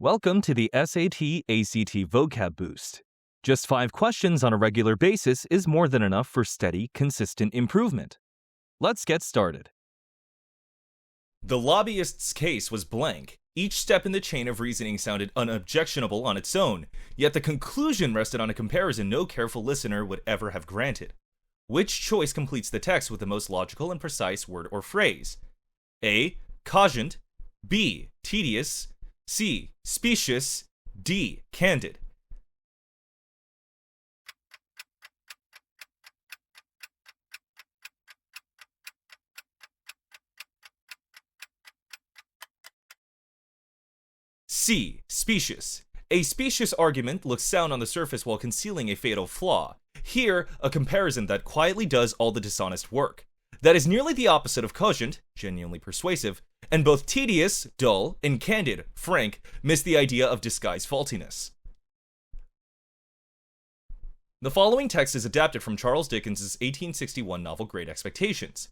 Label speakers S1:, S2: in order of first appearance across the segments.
S1: Welcome to the SAT ACT Vocab Boost. Just 5 questions on a regular basis is more than enough for steady, consistent improvement. Let's get started.
S2: The lobbyist's case was blank. Each step in the chain of reasoning sounded unobjectionable on its own, yet the conclusion rested on a comparison no careful listener would ever have granted. Which choice completes the text with the most logical and precise word or phrase? A. Cogent. B. Tedious. C. Specious. D. Candid. C. Specious. A specious argument looks sound on the surface while concealing a fatal flaw. Here, a comparison that quietly does all the dishonest work. That is nearly the opposite of cogent, genuinely persuasive, and both tedious, dull, and candid, frank, miss the idea of disguised faultiness. The following text is adapted from Charles Dickens' 1861 novel Great Expectations.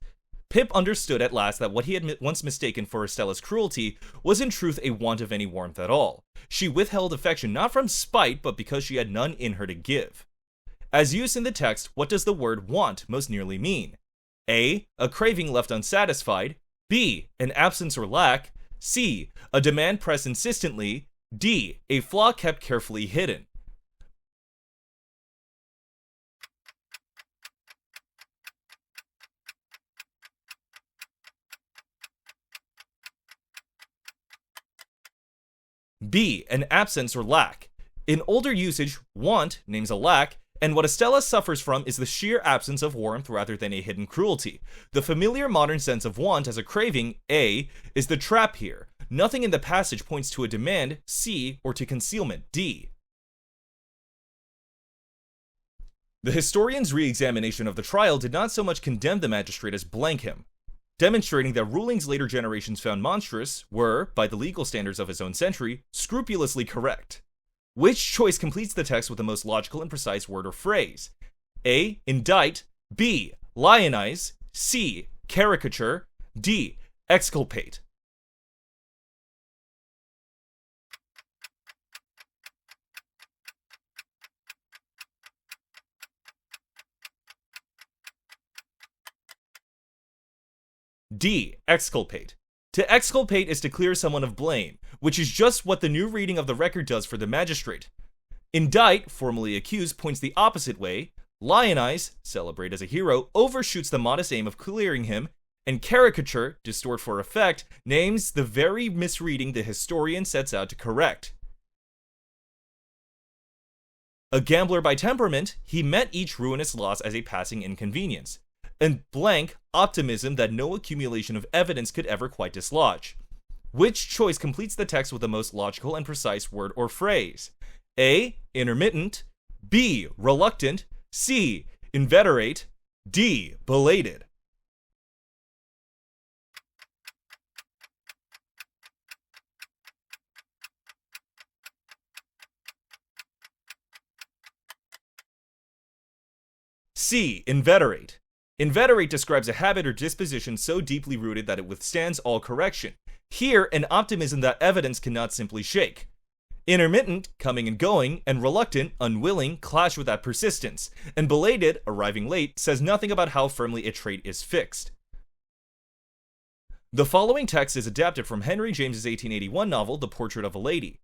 S2: Pip understood at last that what he had once mistaken for Estella's cruelty was in truth a want of any warmth at all. She withheld affection not from spite, but because she had none in her to give. As used in the text, what does the word want most nearly mean? A. A craving left unsatisfied. B. An absence or lack. C. A demand pressed insistently. D. A flaw kept carefully hidden. B. An absence or lack. In older usage, want names a lack, and what Estella suffers from is the sheer absence of warmth rather than a hidden cruelty. The familiar modern sense of want as a craving, A, is the trap here. Nothing in the passage points to a demand, C, or to concealment, D. The historian's re-examination of the trial did not so much condemn the magistrate as blank him, demonstrating that rulings later generations found monstrous were, by the legal standards of his own century, scrupulously correct. Which choice completes the text with the most logical and precise word or phrase? A. Indict. B. Lionize. C. Caricature. D. Exculpate. D. Exculpate. To exculpate is to clear someone of blame, which is just what the new reading of the record does for the magistrate. Indict, formally accused, points the opposite way. Lionize, celebrate as a hero, overshoots the modest aim of clearing him. And caricature, distort for effect, names the very misreading the historian sets out to correct. A gambler by temperament, he met each ruinous loss as a passing inconvenience. And blank, optimism that no accumulation of evidence could ever quite dislodge. Which choice completes the text with the most logical and precise word or phrase? A. Intermittent. B. Reluctant. C. Inveterate. D. Belated. C. Inveterate. Inveterate describes a habit or disposition so deeply rooted that it withstands all correction. Here, an optimism that evidence cannot simply shake. Intermittent, coming and going, and reluctant, unwilling, clash with that persistence. And belated, arriving late, says nothing about how firmly a trait is fixed. The following text is adapted from Henry James's 1881 novel, The Portrait of a Lady.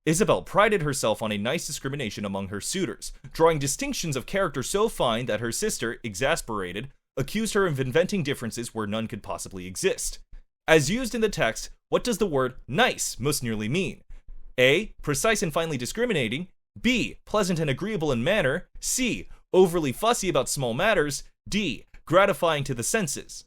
S2: Isabel prided herself on a nice discrimination among her suitors, drawing distinctions of character so fine that her sister, exasperated, accused her of inventing differences where none could possibly exist. As used in the text, what does the word nice most nearly mean? A. Precise and finely discriminating. B. Pleasant and agreeable in manner. C. Overly fussy about small matters. D. Gratifying to the senses.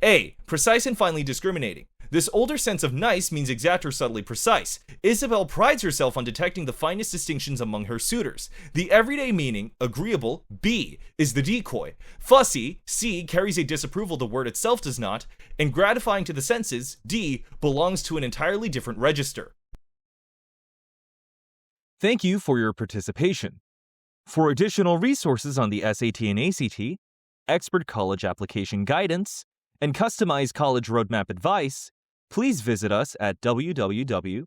S2: A. Precise and finely discriminating. This older sense of nice means exact or subtly precise. Isabel prides herself on detecting the finest distinctions among her suitors. The everyday meaning, agreeable, B, is the decoy. Fussy, C, carries a disapproval the word itself does not. And gratifying to the senses, D, belongs to an entirely different register.
S1: Thank you for your participation. For additional resources on the SAT and ACT, expert college application guidance, and customized college roadmap advice, please visit us at www.jsedu.com.